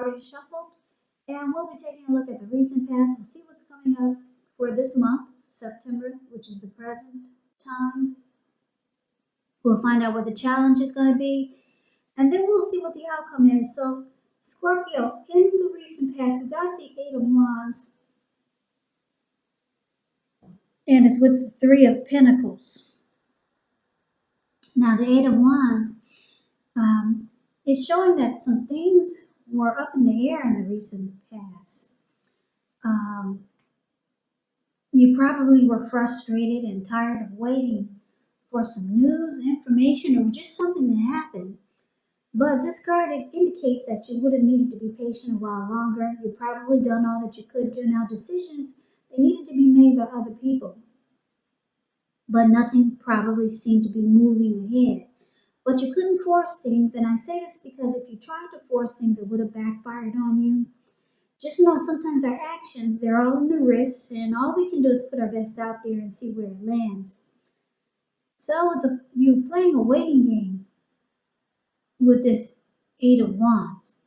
already shuffled, and we'll be taking a look at the recent past and see what's coming up for this month, September, which is the present time. We'll find out what the challenge is going to be, and then we'll see what the outcome is. So, Scorpio, in the recent past, we got the Eight of Wands, and it's with the Three of Pentacles. Now, the Eight of Wands is showing that some things were up in the air in the recent past. You probably were frustrated and tired of waiting for some news, information, or just something to happen. But this card, it indicates that you would have needed to be patient a while longer. You've probably done all that you could do. Now, decisions, they needed to be made by other people. But nothing probably seemed to be moving ahead. But you couldn't force things, and I say this because if you tried to force things, it would have backfired on you. Just know sometimes our actions, they're all in the wrists, and all we can do is put our best out there and see where it lands. So you're playing a waiting game with this Eight of Wands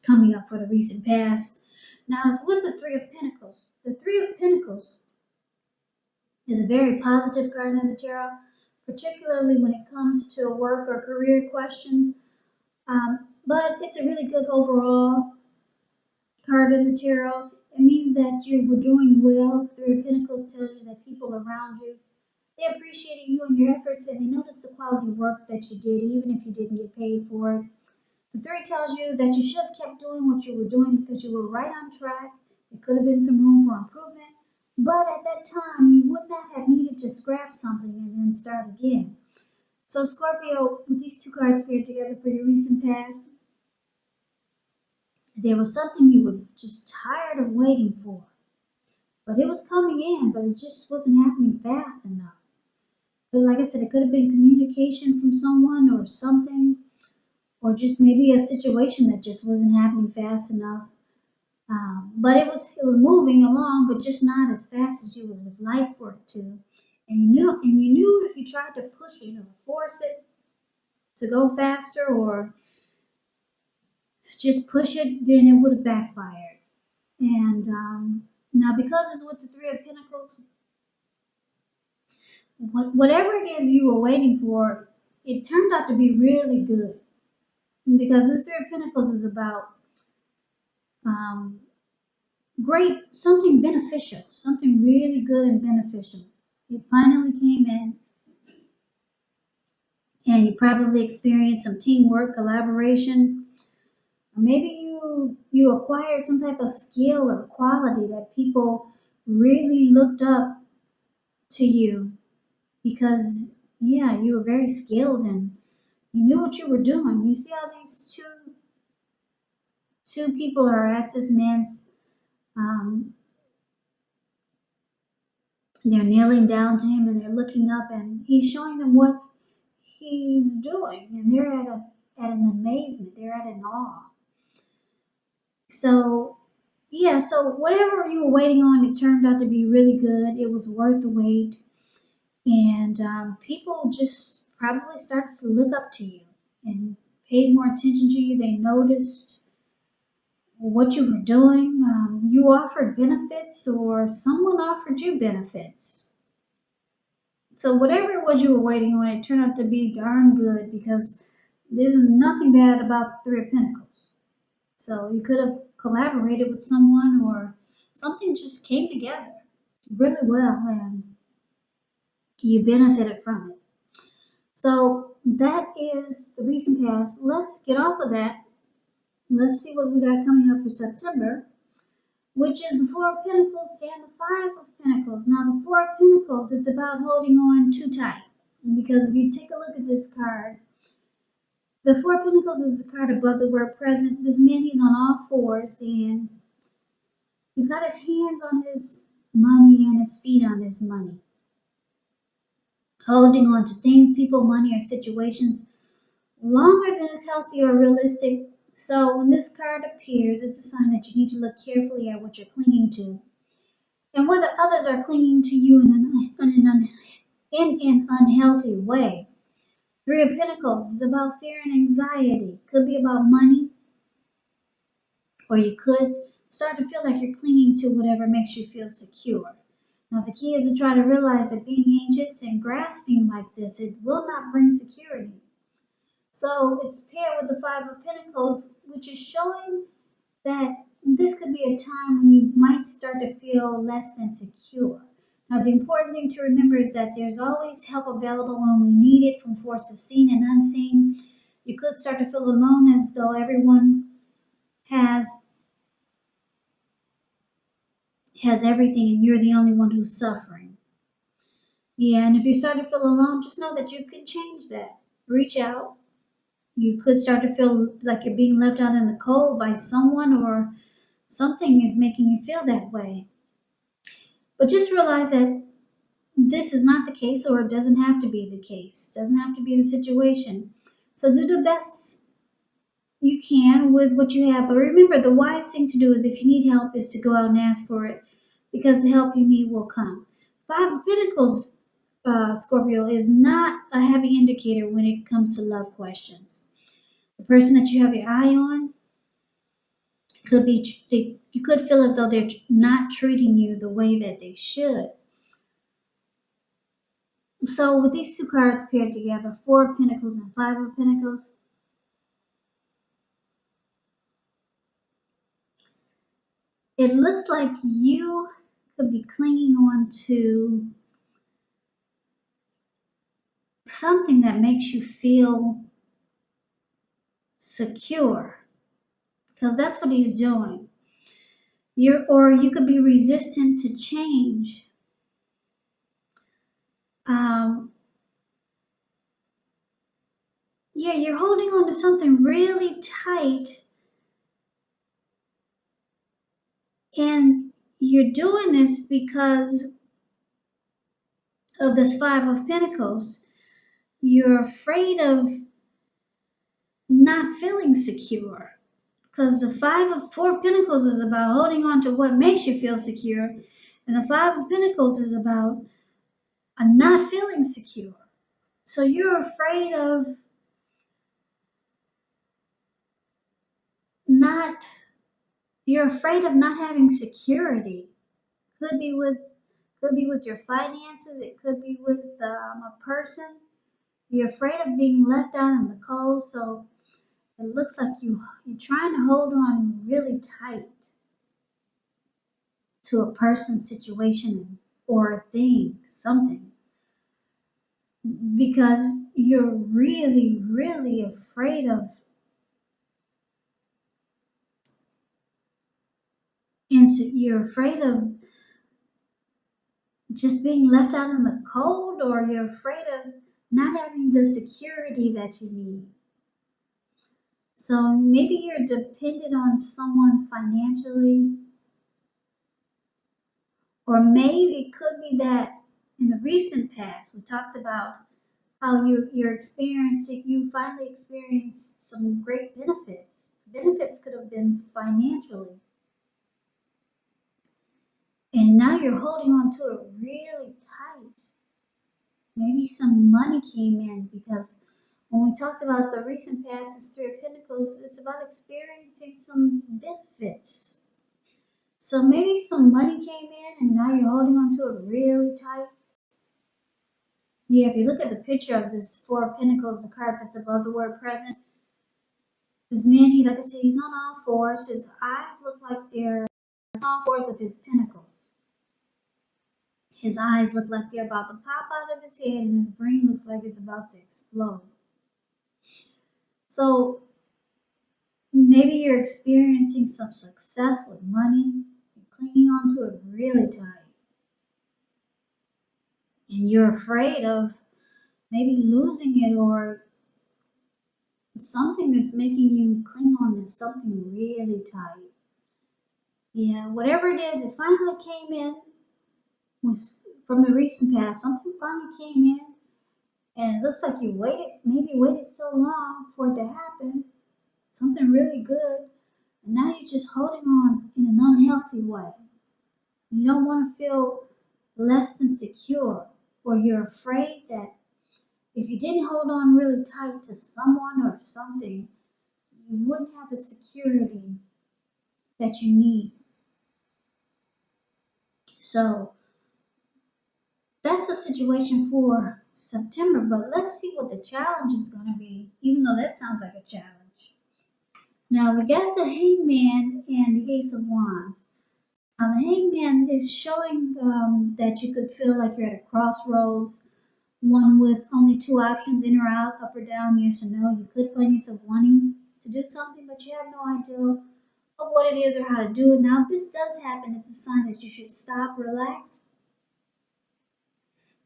coming up for the recent past. Now it's with the Three of Pentacles. The Three of Pentacles is a very positive card in the tarot, particularly when it comes to work or career questions. But it's a really good overall card in the tarot. It means that you were doing well. Three of Pentacles tells you that people around you, they appreciated you and your efforts, and they noticed the quality work that you did, even if you didn't get paid for it. The Three tells you that you should have kept doing what you were doing because you were right on track. There could have been some room for improvement, but at that time, you would not have needed to scrap something and then start again. So Scorpio, with these two cards paired together for your recent past, there was something you were just tired of waiting for. But it was coming in, but it just wasn't happening fast enough. But like I said, it could have been communication from someone or something, or just maybe a situation that just wasn't happening fast enough. But it was moving along, but just not as fast as you would have liked for it to. And you knew if you tried to push it or force it to go faster or just push it, then it would have backfired. And now, because it's with the Three of Pentacles, whatever it is you were waiting for, it turned out to be really good. Because this Three of Pentacles is about something beneficial, something really good and beneficial. It finally came in, and you probably experienced some teamwork, collaboration, or maybe you acquired some type of skill or quality that people really looked up to you because, yeah, you were very skilled and you knew what you were doing. You see how these two people are at this man's, they're kneeling down to him and they're looking up and he's showing them what he's doing, and they're at an amazement, they're at an awe. So yeah, so whatever you were waiting on, it turned out to be really good. It was worth the wait, and people just probably started to look up to you and paid more attention to you. They noticed what you were doing. You offered benefits, or someone offered you benefits. So whatever it was you were waiting on, it turned out to be darn good because there's nothing bad about the Three of Pentacles. So you could have collaborated with someone or something just came together really well and you benefited from it. So that is the recent past. Let's get off of that. Let's see what we got coming up for September, which is the Four of Pentacles and the Five of Pentacles. Now the Four of Pentacles, it's about holding on too tight. Because if you take a look at this card, the Four of Pentacles is the card above the word present. This man, he's on all fours and he's got his hands on his money and his feet on his money. Holding on to things, people, money, or situations longer than is healthy or realistic. So when this card appears, it's a sign that you need to look carefully at what you're clinging to and whether others are clinging to you in an unhealthy way. Three of Pentacles is about fear and anxiety. Could be about money. Or you could start to feel like you're clinging to whatever makes you feel secure. Now, the key is to try to realize that being anxious and grasping like this, it will not bring security. So it's paired with the Five of Pentacles, which is showing that this could be a time when you might start to feel less than secure. Now, the important thing to remember is that there's always help available when we need it from forces seen and unseen. You could start to feel alone as though everyone has everything and you're the only one who's suffering. Yeah, and if you start to feel alone, just know that you can change that. Reach out. You could start to feel like you're being left out in the cold by someone or something is making you feel that way. But just realize that this is not the case, or it doesn't have to be the case. It doesn't have to be the situation. So do the best you can with what you have. But remember, the wise thing to do is if you need help is to go out and ask for it because the help you need will come. Five of Pentacles, Scorpio, is not a heavy indicator when it comes to love questions. The person that you have your eye on could be, you could feel as though they're not treating you the way that they should. So with these two cards paired together, Four of Pentacles and Five of Pentacles, it looks like you could be clinging on to something that makes you feel secure, because that's what he's doing. Or you could be resistant to change. Yeah, you're holding on to something really tight, and you're doing this because of this Five of Pentacles. You're afraid of not feeling secure. Because the Four of Pentacles is about holding on to what makes you feel secure, and the Five of Pentacles is about not feeling secure. So you're afraid of not having security. Could be with your finances. It could be with a person. You're afraid of being left out in the cold. So it looks like you're trying to hold on really tight to a person, situation, or a thing, something, because you're really, really afraid of you're afraid of just being left out in the cold, or you're afraid of not having the security that you need. So maybe you're dependent on someone financially, or maybe it could be that in the recent past we talked about how you finally experienced some great benefits. Benefits could have been financially, and now you're holding on to it really tight. Maybe some money came in, because when we talked about the recent past, this Three of Pentacles, it's about experiencing some benefits. So maybe some money came in and now you're holding on to it really tight. Yeah, if you look at the picture of this Four of Pentacles, the card that's above the word present, this man, like I said, he's on all fours. His eyes look like they're on all fours of his pentacles. His eyes look like they're about to pop out of his head, and his brain looks like it's about to explode. So maybe you're experiencing some success with money, you're clinging onto it really tight, and you're afraid of maybe losing it, or something that's making you cling on to something really tight. Yeah, whatever it is, it finally came in. Was from the recent past. Something finally came in, and it looks like you waited so long for it to happen. Something really good, and now you're just holding on in an unhealthy way. You don't want to feel less than secure, or you're afraid that if you didn't hold on really tight to someone or something, you wouldn't have the security that you need. So that's a situation for September, but let's see what the challenge is going to be, even though that sounds like a challenge. Now we got the Hangman and the Ace of Wands. The Hangman is showing that you could feel like you're at a crossroads, one with only two options, in or out, up or down, yes or no. You could find yourself wanting to do something, but you have no idea of what it is or how to do it. Now, if this does happen, it's a sign that you should stop, relax,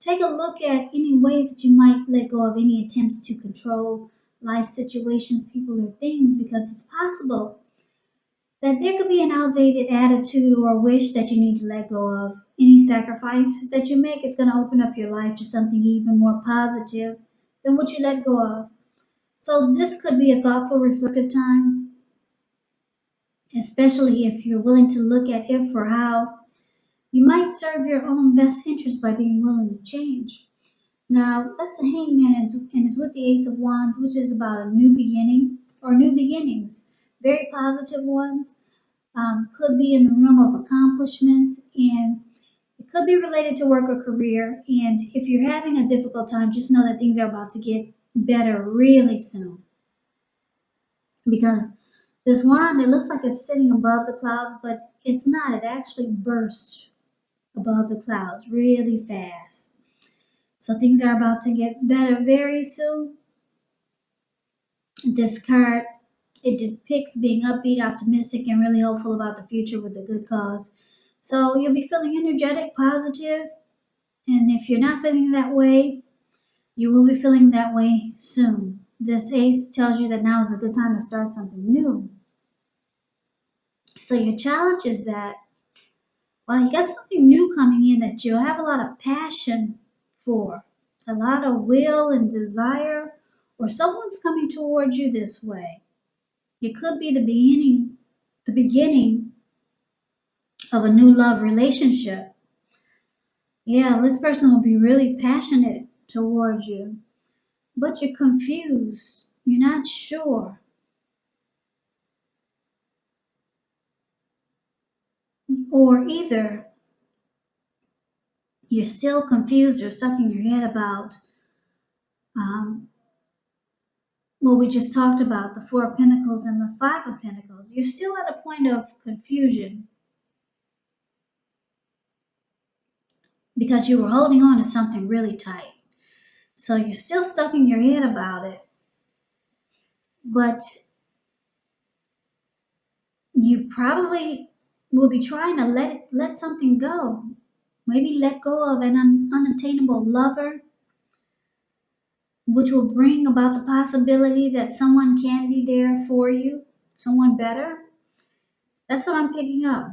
take a look at any ways that you might let go of any attempts to control life situations, people, or things, because it's possible that there could be an outdated attitude or wish that you need to let go of. Any sacrifice that you make, it's going to open up your life to something even more positive than what you let go of. So this could be a thoughtful, reflective time, especially if you're willing to look at if or how you might serve your own best interest by being willing to change. Now, that's a hangman, and it's with the Ace of Wands, which is about a new beginning or new beginnings, very positive ones. Could be in the realm of accomplishments, and it could be related to work or career. And if you're having a difficult time, just know that things are about to get better really soon. Because this wand, it looks like it's sitting above the clouds, but it's not. It actually burst above the clouds really fast. So things are about to get better very soon. This card, it depicts being upbeat, optimistic, and really hopeful about the future with a good cause. So you'll be feeling energetic, positive, and if you're not feeling that way, you will be feeling that way soon. This ace tells you that now is a good time to start something new. So your challenge is that, well, you got something new coming in that you'll have a lot of passion for, a lot of will and desire, or someone's coming towards you this way. It could be the beginning of a new love relationship. Yeah, this person will be really passionate towards you, but you're confused. You're not sure. Or either you're still confused or stuck in your head about um, what we just talked about, the Four of Pentacles and the Five of Pentacles. You're still at a point of confusion because you were holding on to something really tight. So you're still stuck in your head about it, but you probably will be trying to let something go. Maybe let go of an unattainable lover, which will bring about the possibility that someone can be there for you, someone better. That's what I'm picking up.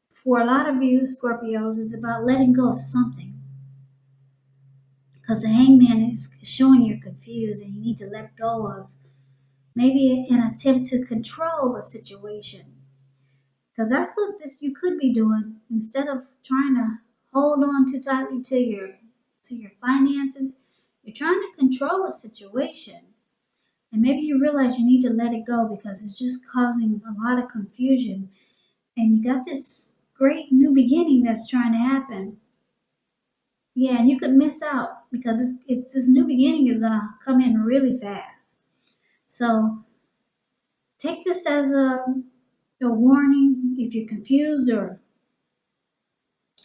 For a lot of you Scorpios, it's about letting go of something. Because the hangman is showing you're confused and you need to let go of maybe an attempt to control a situation. Because that's what you could be doing. Instead of trying to hold on too tightly to your finances, you're trying to control a situation. And maybe you realize you need to let it go because it's just causing a lot of confusion. And you got this great new beginning that's trying to happen. Yeah, and you could miss out because it's this new beginning is gonna come in really fast. So take this as a warning if you're confused or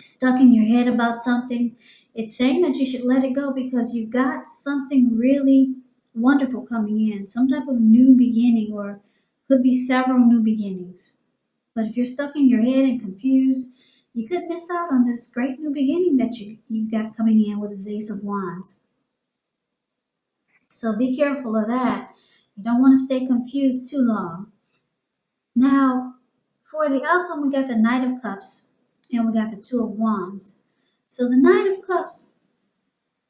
stuck in your head about something. It's saying that you should let it go because you've got something really wonderful coming in, some type of new beginning, or could be several new beginnings. But if you're stuck in your head and confused, you could miss out on this great new beginning that you got coming in with this Ace of Wands. So be careful of that. You don't want to stay confused too long. Now, for the outcome, we got the Knight of Cups and we got the Two of Wands. So the Knight of Cups,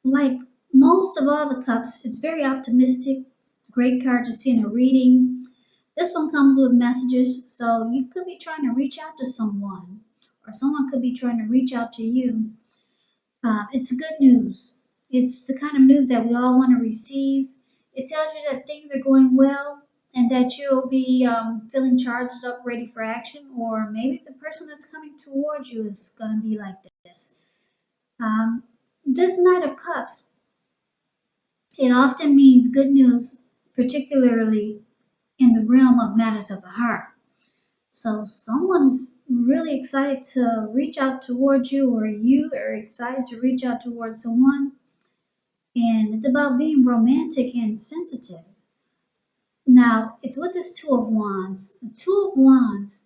like most of all the cups, it's very optimistic. Great card to see in a reading. This one comes with messages, so you could be trying to reach out to someone, or someone could be trying to reach out to you. It's good news. It's the kind of news that we all want to receive. It tells you that things are going well and that you'll be feeling charged up, ready for action, or maybe the person that's coming towards you is going to be like this. Um, this Knight of Cups, it often means good news, particularly in the realm of matters of the heart. So someone's really excited to reach out towards you, or you are excited to reach out towards someone. And it's about being romantic and sensitive. Now, it's with this Two of Wands. The Two of Wands,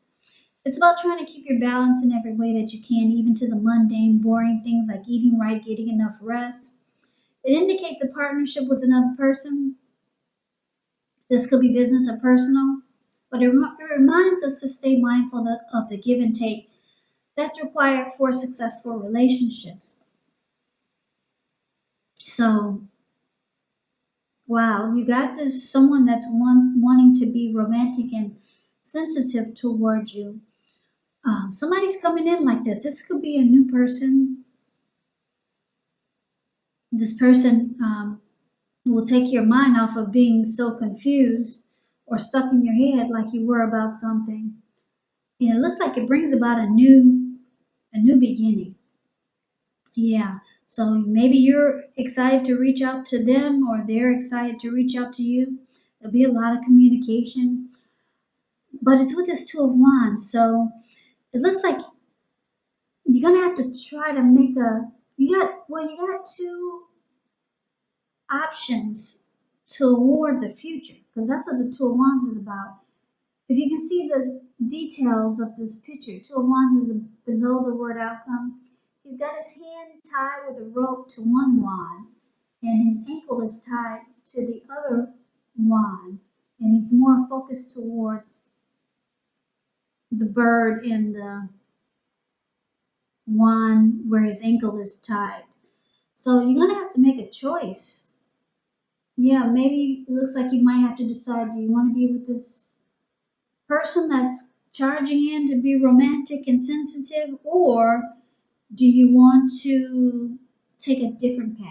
it's about trying to keep your balance in every way that you can, even to the mundane, boring things like eating right, getting enough rest. It indicates a partnership with another person. This could be business or personal, but it reminds us to stay mindful of the give and take that's required for successful relationships. So, wow, you got this someone that's wanting to be romantic and sensitive toward you. Somebody's coming in like this. This could be a new person. This person will take your mind off of being so confused or stuck in your head like you were about something. And it looks like it brings about a new beginning. Yeah. So maybe you're excited to reach out to them or they're excited to reach out to you. There'll be a lot of communication. But it's with this Two of Wands. So it looks like you're gonna have to try to make you got two options towards the future, because that's what the Two of Wands is about. If you can see the details of this picture, Two of Wands is below the word outcome. He's got his hand tied with a rope to one wand, and his ankle is tied to the other wand, and he's more focused towards the bird in the wand where his ankle is tied. So you're gonna have to make a choice. Yeah, maybe it looks like you might have to decide, do you want to be with this person that's charging in to be romantic and sensitive, or do you want to take a different path?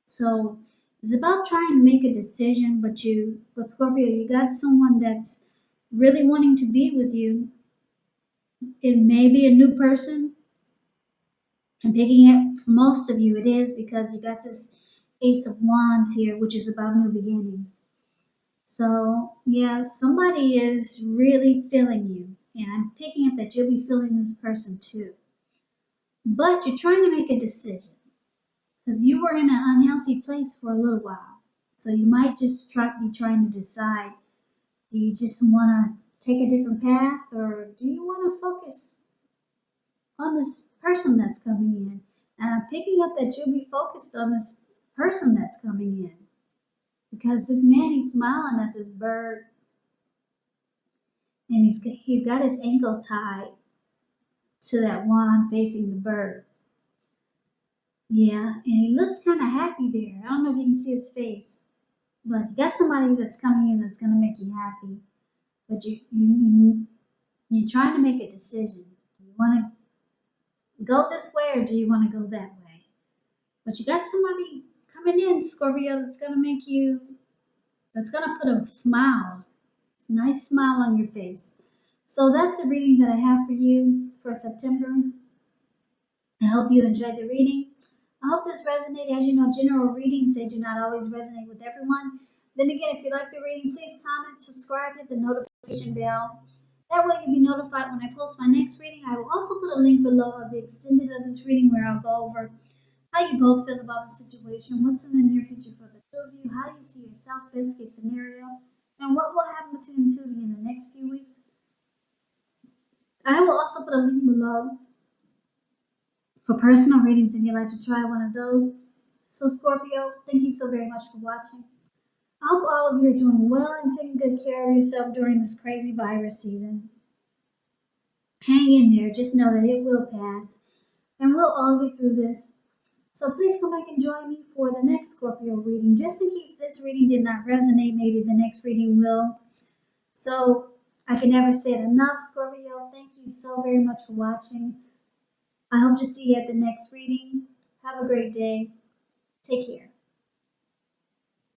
So it's about trying to make a decision, but Scorpio, you got someone that's really wanting to be with you. It may be a new person. I'm picking it for most of you, it is because you got this Ace of Wands here, which is about new beginnings. So, yeah, somebody is really feeling you. And I'm picking up that you'll be feeling this person too. But you're trying to make a decision because you were in an unhealthy place for a little while. So you might just be trying to decide, do you just want to take a different path, or do you want to focus on this person that's coming in? And I'm picking up that you'll be focused on this person that's coming in because this man, he's smiling at this bird, and he's got his ankle tied to that wand facing the bird. Yeah, and he looks kind of happy there. I don't know if you can see his face, but you got somebody that's coming in that's gonna make you happy. But you're trying to make a decision. Do you want to go this way or do you want to go that way? But you got somebody coming in, Scorpio, that's gonna put a smile, a nice smile on your face. So that's a reading that I have for you for September. I hope you enjoyed the reading. I hope this resonated. As you know, general readings, they do not always resonate with everyone. Then again, if you like the reading, please comment, subscribe, hit the notification bell. That way you'll be notified when I post my next reading. I will also put a link below of the extended of this reading where I'll go over how you both feel about the situation, what's in the near future for the two of you, how do you see yourself, best case scenario, and what will happen between the two of you in the next few weeks. I will also put a link below for personal readings if you'd like to try one of those. So Scorpio, thank you so very much for watching. I hope all of you are doing well and taking good care of yourself during this crazy virus season. Hang in there. Just know that it will pass and we'll all get through this. So please come back and join me for the next Scorpio reading. Just in case this reading did not resonate, maybe the next reading will. So I can never say it enough, Scorpio. Thank you so very much for watching. I hope to see you at the next reading. Have a great day. Take care.